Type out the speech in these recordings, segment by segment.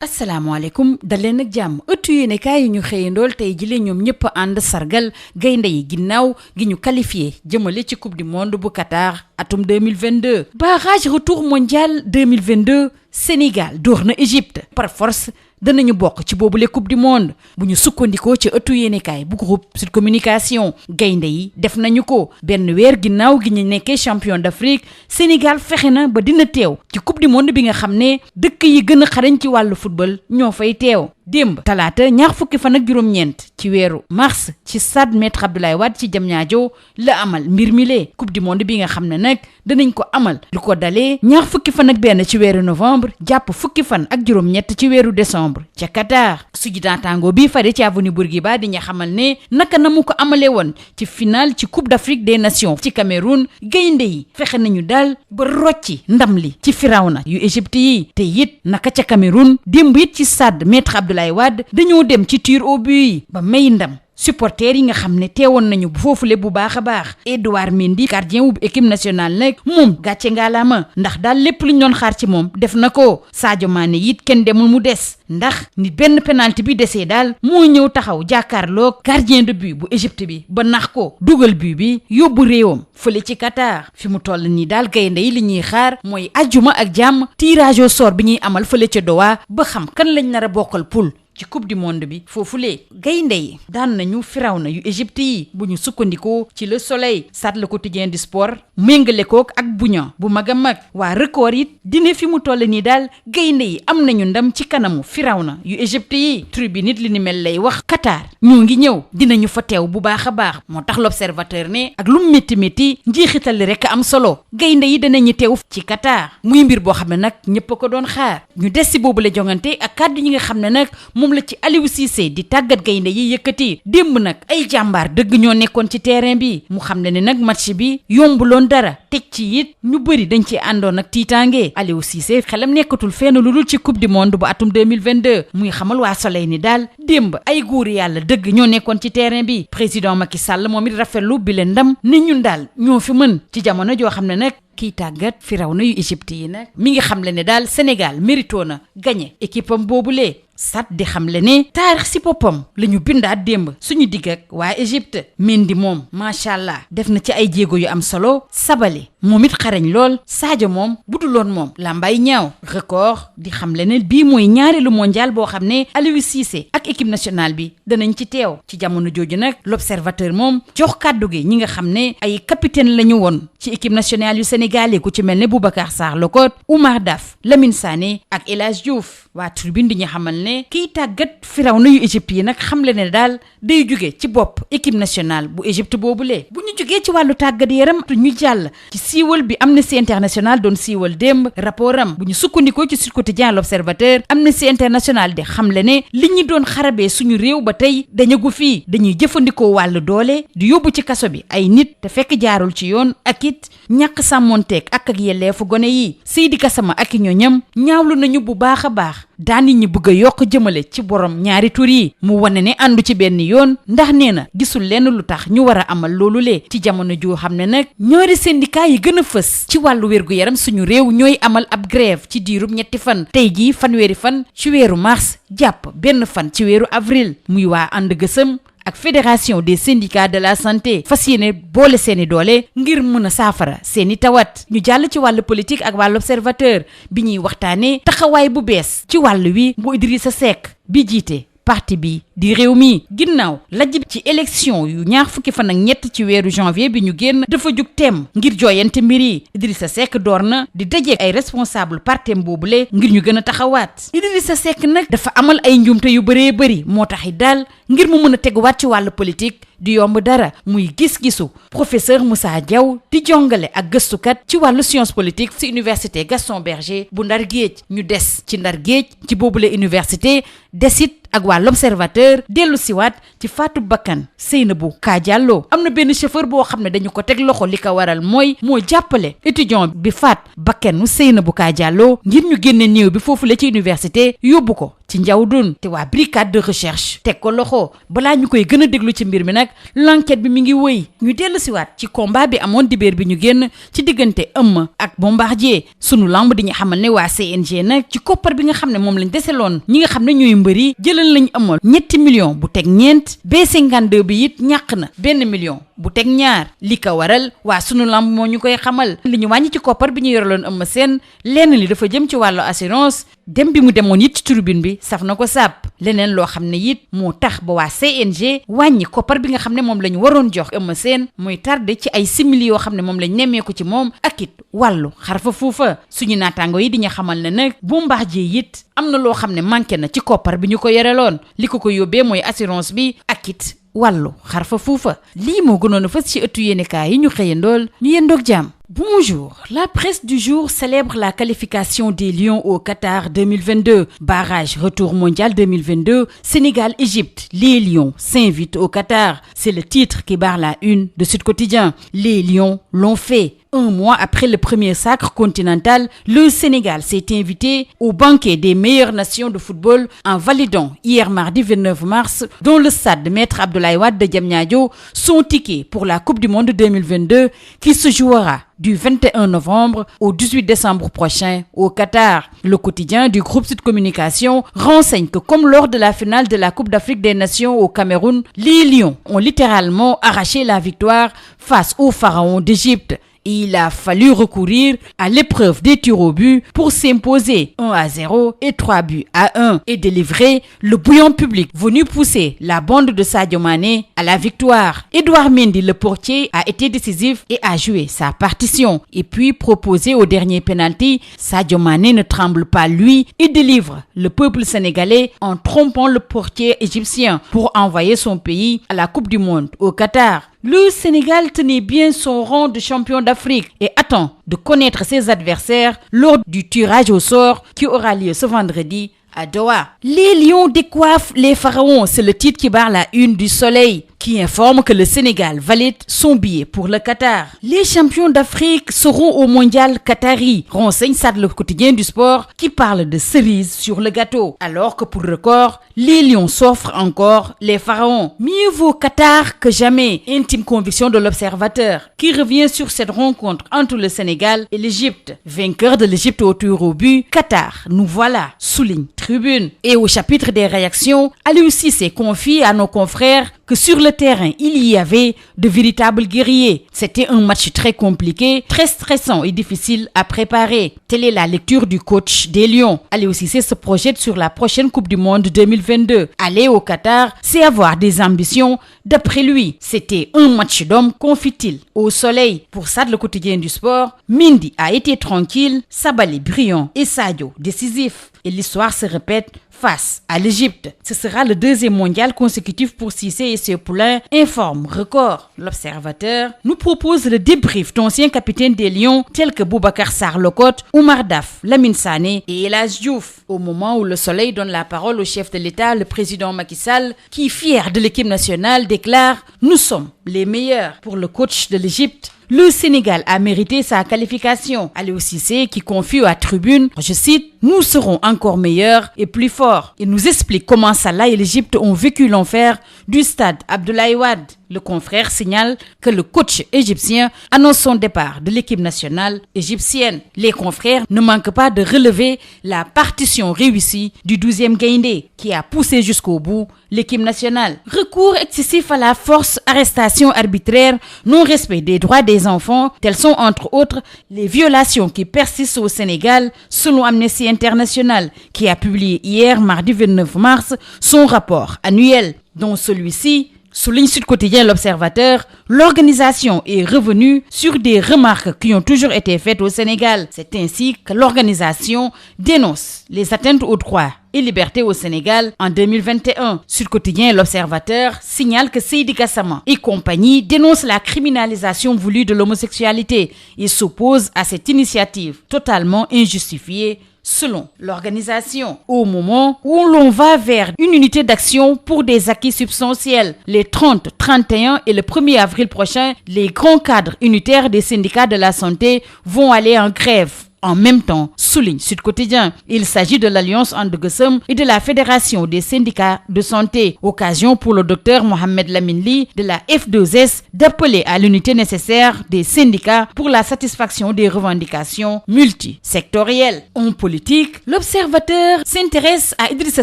asalaamaaleykum dal leen ak jàmm ëttu yéenekaay yi ñu xëyandool tey jile ñoom ñëpp ànd sargal gaynde yi ginnaaw gi ñu qualifié jëmale ci coupe du monde bu Qatar atum 2022 barrage retour mondial 2022 Sénégal door na Égypte par force danañu bokk ci boobule coupe du monde bu ñu sukkandikoo ci ëttu yéenekaay bu groupe Sud Communication gaynde yi def nañu ko benn weer ginnaaw gi ñu nekkee champion d'Afrique Sénégal fexe na ba dina teew ci coupe du monde bi nga xam ne dëkk yi gën a xarañ ci wàllu football ñoo fay teew démb talaata ñaar fukki fan ak juróom-ñeent ci weeru mars ci stade Maître Abdoulaye Wade ci Diamniadio la amal mbir mi lee coupe du monde bi nga xam ne nag danañ ko amal lu ko dalee ñaar fukki fan ak benn ci weeru novembre jàpp fukki fan ak juróom-ñett ci weeru décembre ca Qatar suji daantango bi fare ci avenue Bourguiba di ñu xamal ne naka na mu ko amalee woon ci final ci coupe d'Afrique des nations ci Cameroun gaynde yi fexe nañu daal ba rocci ndam li ci firawna yu Égypte yi te it naka ca Cameroun démb it ci stade Maître Abdoulaye Wade dañoo dem ci tir au but yi ba may ndam supporters yi nga xam ne teewoon nañu foofule bu baax a baax Edouard Mendy gardien wu équipe nationale nag moom gàcce ngaalaama ndax daal lépp lu ñu doon xaar ci moom def na ko Sadio Mané it kenn demul mu des ndax ni benn penalty bi desee daal moo ñëw taxaw jàkkaarloog gardien de but bu Égypte bi ba nax ko dugal but bi yóbbu réewam fële ci Qatar fi mu toll nii daal gaynde yi li ñuy xaar mooy ajjuma ak jàmm tirage au sort bi ñuy amal fële ca Doha ba xam kan lañ nar a bokkal poule ci coupe du monde bi foofulee gaynde yi daan nañu firawna yu Égypte yi bu ñu sukkandikoo ci Le Soleil sat Le Quotidien du Sport méngale kook ak buña bu mag a mag waa record it dina fi mu toll nii daal gaynde yi am nañu ndam ci kanamu firawna yu Égypte yi tribune it li ni mel lay wax Qatar ñoo ngi ñëw dinañu fa teew bu baax a baax moo tax L'Observateur ne ak lu métti métti njeexital li rek am solo gaynde yi danañu teew ci Qatar muy mbir boo xam ne nag ñëpp a ko doon xaar ñu des si boobu la jongante ak kàddu ñi nga xam ne nag moom la ci Aliou Cissé di tàggat gaynde yi yëkkati démb nag ay jàmbaar dëgg ñoo nekkoon ci terrain bi mu xam ne nag match bi yombuloon dara teg ci it ñu bëri dañ ci àndoon ak tiitaange Aliou Cissé xelam nekkatul fenn lu dul ci coupe du monde bu atum 2022 muy xamal waa Soleil ni daal démb ay góor yàlla dëgg ñoo nekkoon ci terrain bi président Macky Sall moom it rafetlu bi leen ndam ne ñun daal ñoo fi mën ci jamono joo xam ne nag kiy tàggat firawna yu Égypte yi nag mi ngi xamle ne daal Sénégal mérito na gagné équipe am boobulee sat di xamle ne taarix si boppam la ñu bindaat démb suñu digg ak waa Égypte Mendy moom macha allah def na ci ay jéego yu am solo Sabaly moom it xarañ lool Sadio moom buduloon moom lambay ñaaw record di xamle ne bii mooy ñaareelu mondial boo xam ne Aliou Cissé ak équipe nationale bi danañ ci teew ci jamono jooju nag L'Observateur moom jox kàddu gi ñi nga xam ne ay capitaine la ñu woon ci équipe nationale yu Sénégal yi ku ci mel ne Boubacar Sarr Locotte Oumar Daf Lamine Sané ak El Hadj Diouf waa tribune di ñu xamal ne kiy tàggat firawna yu Égypte yi nag xamle ne daal day jóge ci bopp équipe nationale bu Égypte boobulee bu ñu jógee ci wàllu tàggat yaram ñu jàll ci siiwal bi Amnesty International doon siiwal démb rapport am bu ñu sukkandikoo ci Sud Quotidien L'Observateur Amnesty International di xamle ne li ñu doon xarabee suñu réew ba tey dañagu fii dañuy jëfandikoo wàllu doole di yóbbu ci kaso bi ay nit te fekk jaarul ci yoon ak it ñàkk sàmmonteeg ak yelleefu gone yi Seydi Gassama ak i ñoñam ñaawlu nañu bu baax a baax daan nit ñi bëgg a yokk jëmale ci borom ñaari tur yi mu wane ne àndu ci benn yoon ndax nee na gisul lenn lu tax ñu war a amal loolu lee ci jamono joo xam ne nag ñaari syndicat yi gën a fës ci wàllu wér-gu-yaram suñu réew ñooy amal ab grève ci diirub ñetti fan tey jii fanweeri fan ci weeru mars jàpp benn fan ci weeru avril muy waa ànd gësëm ak fédération des syndicats de la santé fas yéene boole seeni doole ngir mën a saafara seeni tawat ñu jàll ci wàllu politique ak wàllu observateur bi ñuy waxtaanee taxawaay bu bees ci wàllu wi bu Idrissa Seck bi jiite parti bi di réew mi ginnaaw lajj ci élection yu ñaar fukki fan ak ñett ci weeru janvier bi ñu génn dafa jug teem ngir jooyante mbir yi Idrissa Seck door na di daje ay responsable partem boobule ngir ñu gën a taxawaat Idrissa Seck nag dafa amal ay njuumte yu bëree bëri moo taxi daal ngir mu mën a teguwaat ci wàllu politique di yomb dara muy gis-gisu professeur Moussa Diaw di jongale ak gëstukat ci wàllu science politique ci université Gaston Berger bu Ndar Géej ñu des ci Ndar Géej ci boobule université desit ak waa L'Observateur dellu siwaat ci faatu bakkan Seynabou Ka Diallo am na benn chauffeur boo xam ne dañu ko teg loxo li ko waral moo jàppale étudiant bi faat bakkanu Seynabou Ka Diallo ngir ñu génne néew bi foofu la ci université yóbbu ko ci Ndiawdoune te waa brigade de recherche teg ko loxo balaa ñu koy gën a déglu ci mbir mi nag l'enquête bi mi ngi wëy ñu dellu siwaat ci combat bi amoon dibéer bi ñu génn ci diggante Eumeu ak Bombardier sunu lamb di ñu xamal ne waa CNG nag ci koppar bi nga xam ne moom lañ deseloon ñi nga xam ne ñooy mbëri jëlal lañ amoon ñetti millions bu teg ñeent B52 bi it ñàkk na 1 million bu teg ñaar li ko waral waa sunu lamb moo ñu koy xamal li ñu wàññi ci koppar bi ñu yoraloon Eumeu Sène lenn li dafa jëm ci wàllu assurance dem bi mu demoon it ci tribune bi saf na ko sàpp leneen loo xam ne it moo tax ba waa CNG wàññi koppar bi nga xam ne moom la ñu waroon jox Eumeu Sène muy tardé ci ay simili yoo xam ne moom lañ nemmeeku ci moom ak it wàllu xarfa fuufa suñu naataango yi di ñu xamal ne nag Bombardier it am na loo xam ne manqué na ci koppar bi ñu ko yoreloon li ko yóbbee mooy assurance bi ak it wàllu xarfa fuufa lii moo gënoon a fës ci ëttu yéenekaay yi ñu xëyandool ñu yendoog jàmm. Bonjour. La presse du jour célèbre la qualification des Lions au Qatar 2022. Barrage retour mondial 2022. Sénégal-Égypte. Les Lions s'invitent au Qatar. C'est le titre qui barre la une de Sud Quotidien. Les Lions l'ont fait. Un mois après le premier sacre continental, le Sénégal s'est invité au banquet des meilleures nations de football en validant hier mardi 29 mars dans le stade de Maître Abdoulaye Wade de Diamniadio son ticket pour la Coupe du Monde 2022 qui se jouera du 21 novembre au 18 décembre prochain au Qatar. Le quotidien du groupe Sud Communication renseigne que comme lors de la finale de la Coupe d'Afrique des Nations au Cameroun, les Lions ont littéralement arraché la victoire face aux pharaons d'Égypte. Il a fallu recourir à l'épreuve des tirs au but pour s'imposer 1-0 et 3-1 et délivrer le bouillon public venu pousser la bande de Sadio Mané à la victoire. Edouard Mendy, le portier, a été décisif et a joué sa partition. Et puis proposé au dernier penalty, Sadio Mané ne tremble pas lui et délivre le peuple sénégalais en trompant le portier égyptien pour envoyer son pays à la Coupe du Monde au Qatar. Le Sénégal tenait bien son rang de champion d'Afrique et attend de connaître ses adversaires lors du tirage au sort qui aura lieu ce vendredi à Doha. Les Lions décoiffent les pharaons, c'est le titre qui barre la une du Soleil, qui informe que le Sénégal valide son billet pour le Qatar. Les champions d'Afrique seront au mondial qatari, renseigne ça le quotidien du sport qui parle de cerise sur le gâteau. Alors que pour record, les Lions s'offrent encore les pharaons. Mieux vaut Qatar que jamais, intime conviction de l'observateur, qui revient sur cette rencontre entre le Sénégal et l'Égypte. Vainqueur de l'Égypte au tir au but, Qatar, nous voilà, souligne Tribune. Et au chapitre des réactions, Aliou Cissé confie à nos confrères que sur le terrain, il y avait de véritables guerriers. C'était un match très compliqué, très stressant et difficile à préparer. Telle est la lecture du coach des Lions. Aliou Cissé se projette sur la prochaine Coupe du Monde 2022. Aller au Qatar, c'est avoir des ambitions. D'après lui, c'était un match d'hommes, confie-t-il au Soleil. Pour ça, le quotidien du sport, Mendy a été tranquille, Sabaly brillant et Sadio décisif. Et l'histoire se répète face à l'Égypte. Ce sera le deuxième mondial consécutif pour Cissé et ses poulains, informe Record. L'Observateur nous propose le débrief d'anciens capitaines des Lions tels que Boubacar Sarr Locotte, Oumar Daf, Lamine Sané et El Hadji Diouf. Au moment où le Soleil donne la parole au chef de l'État, le président Macky Sall, qui, fier de l'équipe nationale, déclare « Nous sommes les meilleurs ». Pour le coach de l'Égypte, le Sénégal a mérité sa qualification. Aliou Cissé qui confie à Tribune, je cite, « Nous serons encore meilleurs et plus forts ». Il nous explique comment Salah et l'Égypte ont vécu l'enfer du stade Abdoulaye Wade. Le confrère signale que le coach égyptien annonce son départ de l'équipe nationale égyptienne. Les confrères ne manquent pas de relever la partition réussie du 12e Gaïndé qui a poussé jusqu'au bout l'équipe nationale. Recours excessif à la force, arrestation arbitraire, non-respect des droits des enfants, telles sont entre autres les violations qui persistent au Sénégal selon Amnesty International qui a publié hier mardi 29 mars son rapport annuel. Dans celui-ci, souligne Sud Quotidien l'Observateur, l'organisation est revenue sur des remarques qui ont toujours été faites au Sénégal. C'est ainsi que l'organisation dénonce les atteintes aux droits et libertés au Sénégal en 2021. Sud Quotidien et l'Observateur signalent que Seydi Gassama et compagnie dénoncent la criminalisation voulue de l'homosexualité et s'opposent à cette initiative totalement injustifiée selon l'organisation. Au moment où l'on va vers une unité d'action pour des acquis substantiels, les 30, 31 et le 1er avril prochain, les grands cadres unitaires des syndicats de la santé vont aller en grève en même temps, souligne Sud Quotidien. Il s'agit de l'Alliance And Gueusseum et de la Fédération des syndicats de santé. Occasion pour le docteur Mohamed Lamine Ly de la F2S d'appeler à l'unité nécessaire des syndicats pour la satisfaction des revendications multisectorielles. En politique, l'Observateur s'intéresse à Idrissa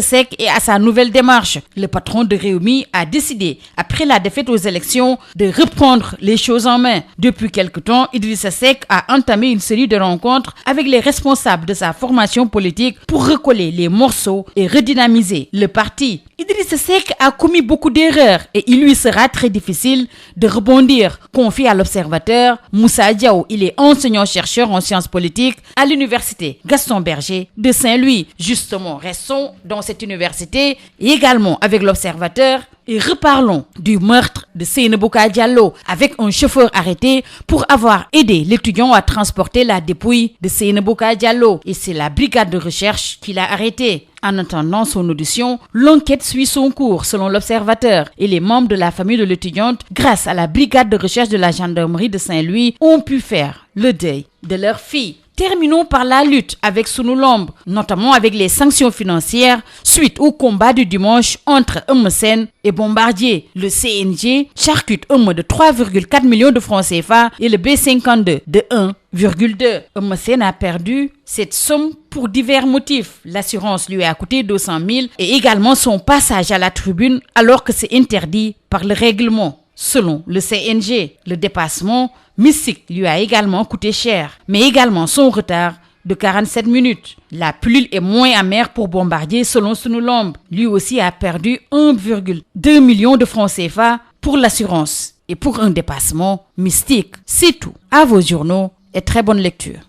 Seck et à sa nouvelle démarche. Le patron de Rewmi a décidé, après la défaite aux élections, de reprendre les choses en main. Depuis quelque temps, Idrissa Seck a entamé une série de rencontres avec les responsables de sa formation politique pour recoller les morceaux et redynamiser le parti. Idrissa Seck a commis beaucoup d'erreurs et il lui sera très difficile de rebondir. Confié à l'Observateur, Moussa Diaw, il est enseignant-chercheur en sciences politiques à l'université Gaston Berger de Saint-Louis. Justement, restons dans cette université et également avec l'Observateur. Et reparlons du meurtre de Seynabou Diallo avec un chauffeur arrêté pour avoir aidé l'étudiant à transporter la dépouille de Seynabou Diallo. Et c'est la brigade de recherche qui l'a arrêté. En attendant son audition, l'enquête suit son cours selon l'Observateur et les membres de la famille de l'étudiante, grâce à la brigade de recherche de la gendarmerie de Saint-Louis, ont pu faire le deuil de leur fille. Terminons par la lutte avec Sunu Lamb, notamment avec les sanctions financières suite au combat du dimanche entre Eumeu Sène et Bombardier. Le CNG charcute Eumeu de 3,4 millions de francs CFA et le B52 de 1,2. Eumeu Sène a perdu cette somme pour divers motifs. L'assurance lui a coûté 200 000 et également son passage à la tribune alors que c'est interdit par le règlement. Selon le CNG, le dépassement mystique lui a également coûté cher, mais également son retard de 47 minutes. La pilule est moins amère pour Bombardier selon Sunu Lamb. Lui aussi a perdu 1,2 million de francs CFA pour l'assurance et pour un dépassement mystique. C'est tout. À vos journaux et très bonne lecture.